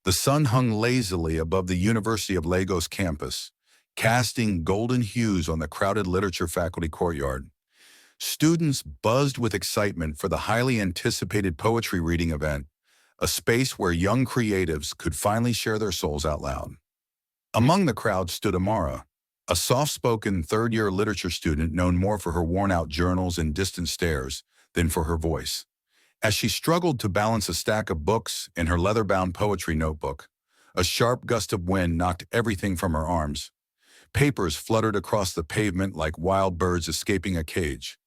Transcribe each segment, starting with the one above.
The sun hung lazily above the University of Lagos campus, casting golden hues on the crowded literature faculty courtyard. Students buzzed with excitement for the highly anticipated poetry reading event, a space where young creatives could finally share their souls out loud. Among the crowd stood Amara, a soft-spoken third-year literature student known more for her worn-out journals and distant stares than for her voice. As she struggled to balance a stack of books and her leather-bound poetry notebook, a sharp gust of wind knocked everything from her arms. Papers fluttered across the pavement like wild birds escaping a cage.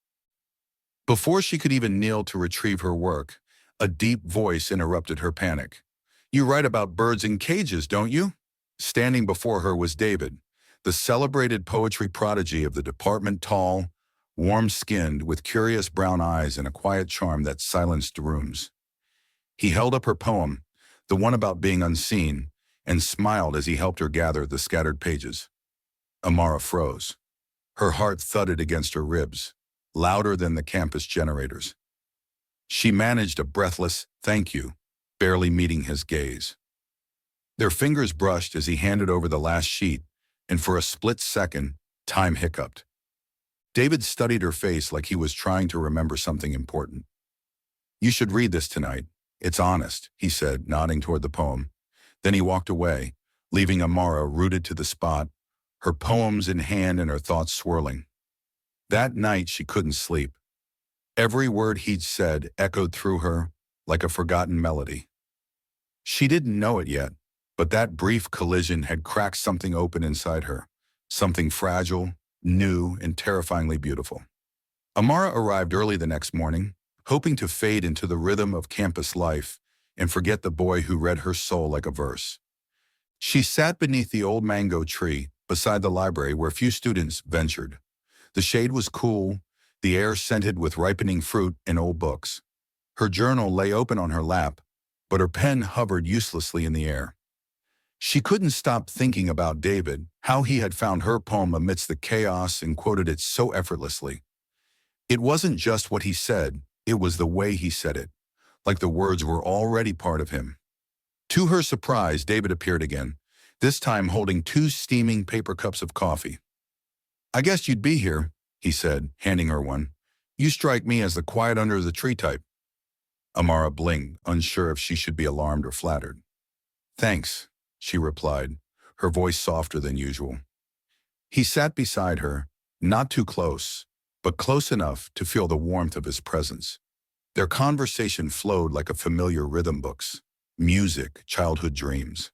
Before she could even kneel to retrieve her work, a deep voice interrupted her panic. "You write about birds in cages, don't you?" Standing before her was David, the celebrated poetry prodigy of the department, tall, warm-skinned, with curious brown eyes and a quiet charm that silenced rooms. He held up her poem, the one about being unseen, and smiled as he helped her gather the scattered pages. Amara froze. Her heart thudded against her ribs, louder than the campus generators. She managed a breathless "thank you," barely meeting his gaze. Their fingers brushed as he handed over the last sheet, and for a split second, time hiccuped. David studied her face like he was trying to remember something important. "You should read this tonight. It's honest," he said, nodding toward the poem. Then he walked away, leaving Amara rooted to the spot, her poems in hand and her thoughts swirling. That night she couldn't sleep. Every word he'd said echoed through her like a forgotten melody. She didn't know it yet, but that brief collision had cracked something open inside her, something fragile, new, and terrifyingly beautiful. Amara arrived early the next morning, hoping to fade into the rhythm of campus life and forget the boy who read her soul like a verse. She sat beneath the old mango tree beside the library where few students ventured. The shade was cool, the air scented with ripening fruit and old books. Her journal lay open on her lap, but her pen hovered uselessly in the air. She couldn't stop thinking about David, how he had found her poem amidst the chaos and quoted it so effortlessly. It wasn't just what he said, it was the way he said it, like the words were already part of him. To her surprise, David appeared again, this time holding 2 steaming paper cups of coffee. "I guessed you'd be here," he said, handing her one. "You strike me as the quiet under the tree type." Amara blinked, unsure if she should be alarmed or flattered. "Thanks," she replied, her voice softer than usual. He sat beside her, not too close, but close enough to feel the warmth of his presence. Their conversation flowed like a familiar rhythm: books, music, childhood dreams.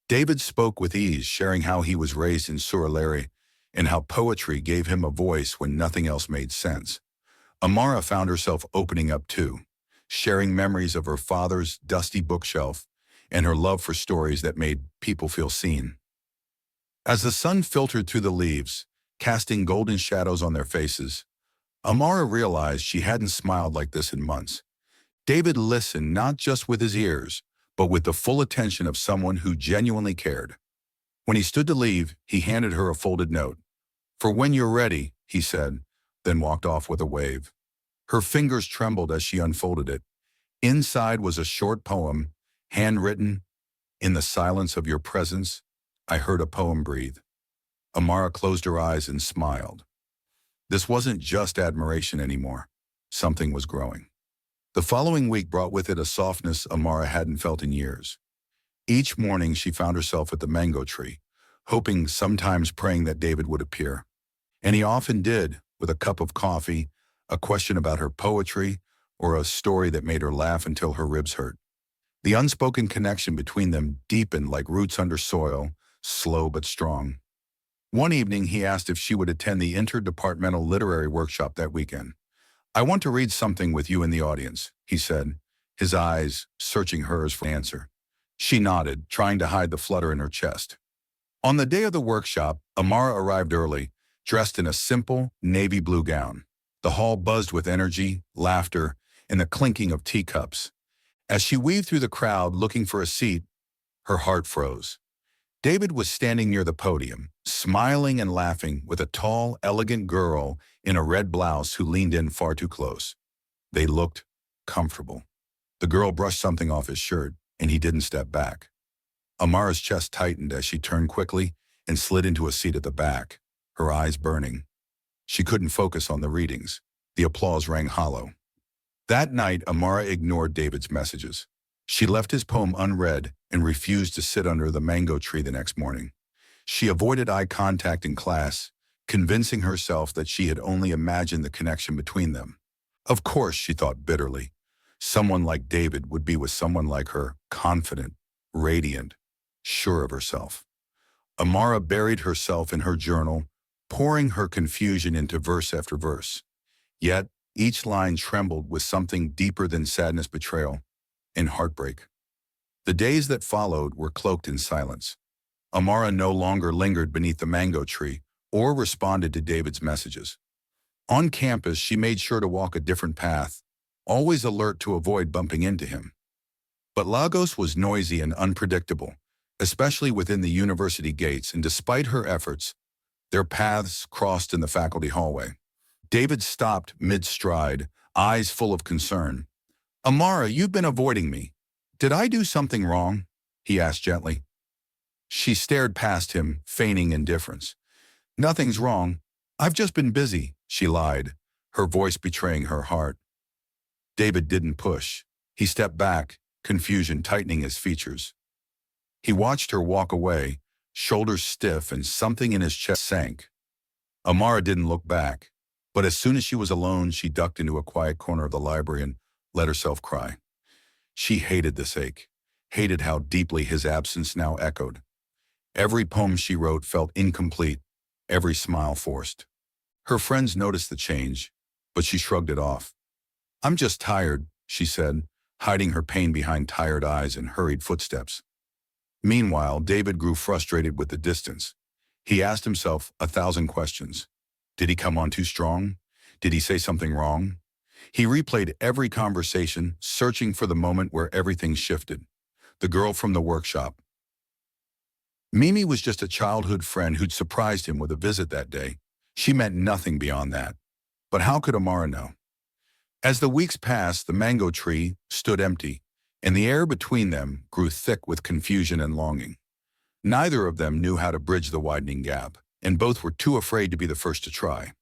David spoke with ease, sharing how he was raised in Surulere and how poetry gave him a voice when nothing else made sense. Amara found herself opening up too, sharing memories of her father's dusty bookshelf and her love for stories that made people feel seen. As the sun filtered through the leaves, casting golden shadows on their faces, Amara realized she hadn't smiled like this in months. David listened not just with his ears, but with the full attention of someone who genuinely cared. When he stood to leave, he handed her a folded note. "For when you're ready," he said, then walked off with a wave. Her fingers trembled as she unfolded it. Inside was a short poem, handwritten, "In the silence of your presence, I heard a poem breathe." Amara closed her eyes and smiled. This wasn't just admiration anymore. Something was growing. The following week brought with it a softness Amara hadn't felt in years. Each morning she found herself at the mango tree, hoping, sometimes praying that David would appear. And he often did, with a cup of coffee, a question about her poetry, or a story that made her laugh until her ribs hurt. The unspoken connection between them deepened like roots under soil, slow but strong. One evening he asked if she would attend the interdepartmental literary workshop that weekend. "I want to read something with you in the audience," he said, his eyes searching hers for an answer. She nodded, trying to hide the flutter in her chest. On the day of the workshop, Amara arrived early, dressed in a simple navy blue gown. The hall buzzed with energy, laughter, and the clinking of teacups. As she weaved through the crowd looking for a seat, her heart froze. David was standing near the podium, smiling and laughing with a tall, elegant girl in a red blouse who leaned in far too close. They looked comfortable. The girl brushed something off his shirt, and he didn't step back. Amara's chest tightened as she turned quickly and slid into a seat at the back, her eyes burning. She couldn't focus on the readings. The applause rang hollow. That night, Amara ignored David's messages. She left his poem unread and refused to sit under the mango tree the next morning. She avoided eye contact in class, convincing herself that she had only imagined the connection between them. Of course, she thought bitterly, someone like David would be with someone like her, confident, radiant, sure of herself. Amara buried herself in her journal, pouring her confusion into verse after verse. Yet, each line trembled with something deeper than sadness, betrayal, and heartbreak. The days that followed were cloaked in silence. Amara no longer lingered beneath the mango tree or responded to David's messages. On campus, she made sure to walk a different path, always alert to avoid bumping into him. But Lagos was noisy and unpredictable, especially within the university gates, and despite her efforts, their paths crossed in the faculty hallway. David stopped mid-stride, eyes full of concern. "Amara, you've been avoiding me. Did I do something wrong?" he asked gently. She stared past him, feigning indifference. "Nothing's wrong. I've just been busy," she lied, her voice betraying her heart. David didn't push. He stepped back, confusion tightening his features. He watched her walk away, shoulders stiff, and something in his chest sank. Amara didn't look back, but as soon as she was alone, she ducked into a quiet corner of the library and let herself cry. She hated this ache, hated how deeply his absence now echoed. Every poem she wrote felt incomplete, every smile forced. Her friends noticed the change, but she shrugged it off. "I'm just tired," she said, hiding her pain behind tired eyes and hurried footsteps. Meanwhile, David grew frustrated with the distance. He asked himself 1,000 questions. Did he come on too strong? Did he say something wrong? He replayed every conversation, searching for the moment where everything shifted. The girl from the workshop. Mimi was just a childhood friend who'd surprised him with a visit that day. She meant nothing beyond that. But how could Amara know? As the weeks passed, the mango tree stood empty, and the air between them grew thick with confusion and longing. Neither of them knew how to bridge the widening gap, and both were too afraid to be the first to try.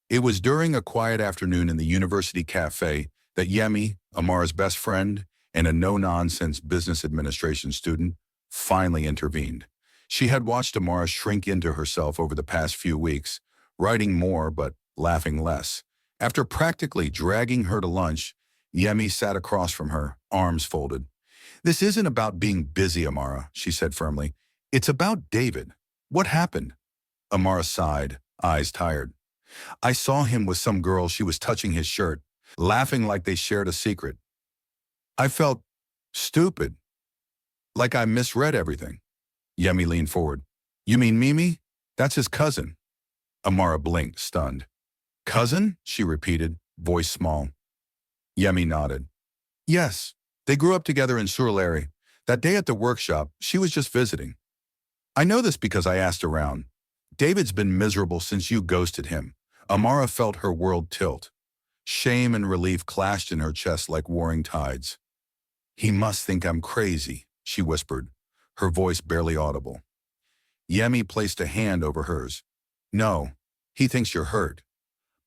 It was during a quiet afternoon in the university cafe that Yemi, Amara's best friend, and a no-nonsense business administration student, finally intervened. She had watched Amara shrink into herself over the past few weeks, writing more but laughing less. After practically dragging her to lunch, Yemi sat across from her, arms folded. "This isn't about being busy, Amara," she said firmly. "It's about David. What happened?" Amara sighed, eyes tired. "I saw him with some girl. She was touching his shirt, laughing like they shared a secret. I felt stupid, like I misread everything." Yemi leaned forward. "You mean Mimi? That's his cousin." Amara blinked, stunned. "Cousin?" she repeated, voice small. Yemi nodded. "Yes, they grew up together in Surulere. That day at the workshop, she was just visiting. I know this because I asked around. David's been miserable since you ghosted him." Amara felt her world tilt. Shame and relief clashed in her chest like warring tides. "He must think I'm crazy," she whispered, her voice barely audible. Yemi placed a hand over hers. "No, he thinks you're hurt.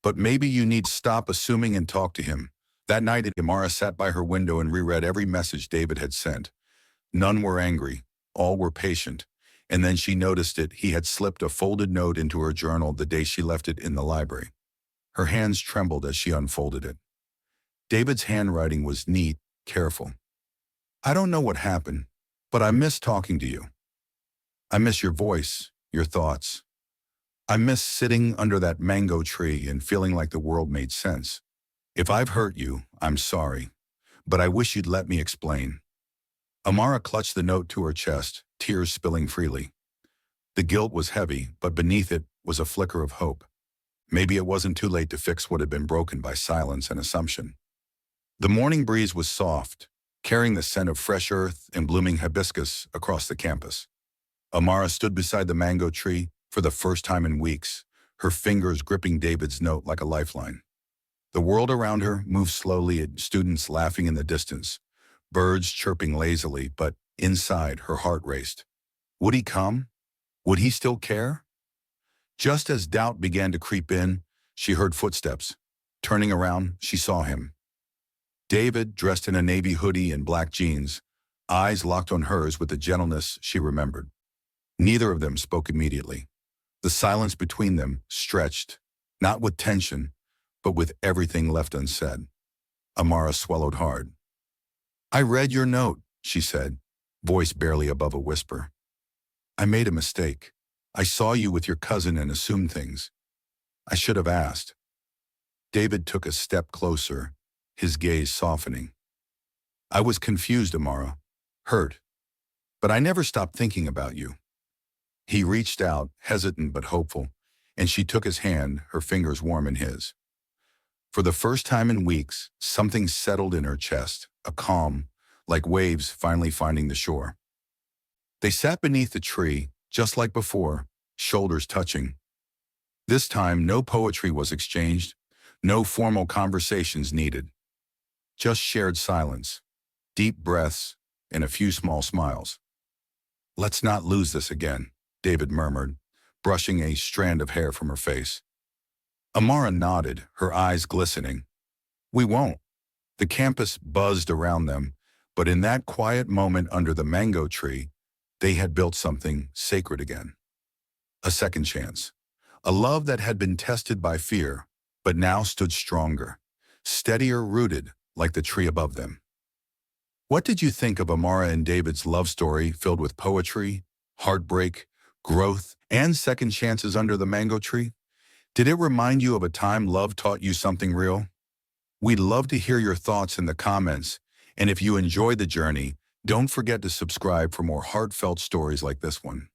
But maybe you need to stop assuming and talk to him." That night, Amara sat by her window and reread every message David had sent. None were angry, all were patient. And then she noticed it. He had slipped a folded note into her journal the day she left it in the library. Her hands trembled as she unfolded it. David's handwriting was neat, careful. "I don't know what happened, but I miss talking to you. I miss your voice, your thoughts. I miss sitting under that mango tree and feeling like the world made sense. If I've hurt you, I'm sorry, but I wish you'd let me explain." Amara clutched the note to her chest, tears spilling freely. The guilt was heavy, but beneath it was a flicker of hope. Maybe it wasn't too late to fix what had been broken by silence and assumption. The morning breeze was soft, carrying the scent of fresh earth and blooming hibiscus across the campus. Amara stood beside the mango tree for the first time in weeks, her fingers gripping David's note like a lifeline. The world around her moved slowly, students laughing in the distance, birds chirping lazily, but Inside, her heart raced. Would he come? Would he still care? Just as doubt began to creep in, she heard footsteps. Turning around, she saw him. David, dressed in a navy hoodie and black jeans, eyes locked on hers with the gentleness she remembered. Neither of them spoke immediately. The silence between them stretched, not with tension, but with everything left unsaid. Amara swallowed hard. "I read your note," she said, voice barely above a whisper. "I made a mistake. I saw you with your cousin and assumed things. I should have asked." David took a step closer, his gaze softening. "I was confused, Amara. Hurt. But I never stopped thinking about you." He reached out, hesitant but hopeful, and she took his hand, her fingers warm in his. For the first time in weeks, something settled in her chest, a calm, like waves finally finding the shore. They sat beneath the tree, just like before, shoulders touching. This time, no poetry was exchanged, no formal conversations needed. Just shared silence, deep breaths, and a few small smiles. "Let's not lose this again," David murmured, brushing a strand of hair from her face. Amara nodded, her eyes glistening. "We won't." The campus buzzed around them, but in that quiet moment under the mango tree, they had built something sacred again. A second chance. A love that had been tested by fear, but now stood stronger, steadier rooted like the tree above them. What did you think of Amara and David's love story filled with poetry, heartbreak, growth, and second chances under the mango tree? Did it remind you of a time love taught you something real? We'd love to hear your thoughts in the comments, and if you enjoyed the journey, don't forget to subscribe for more heartfelt stories like this one.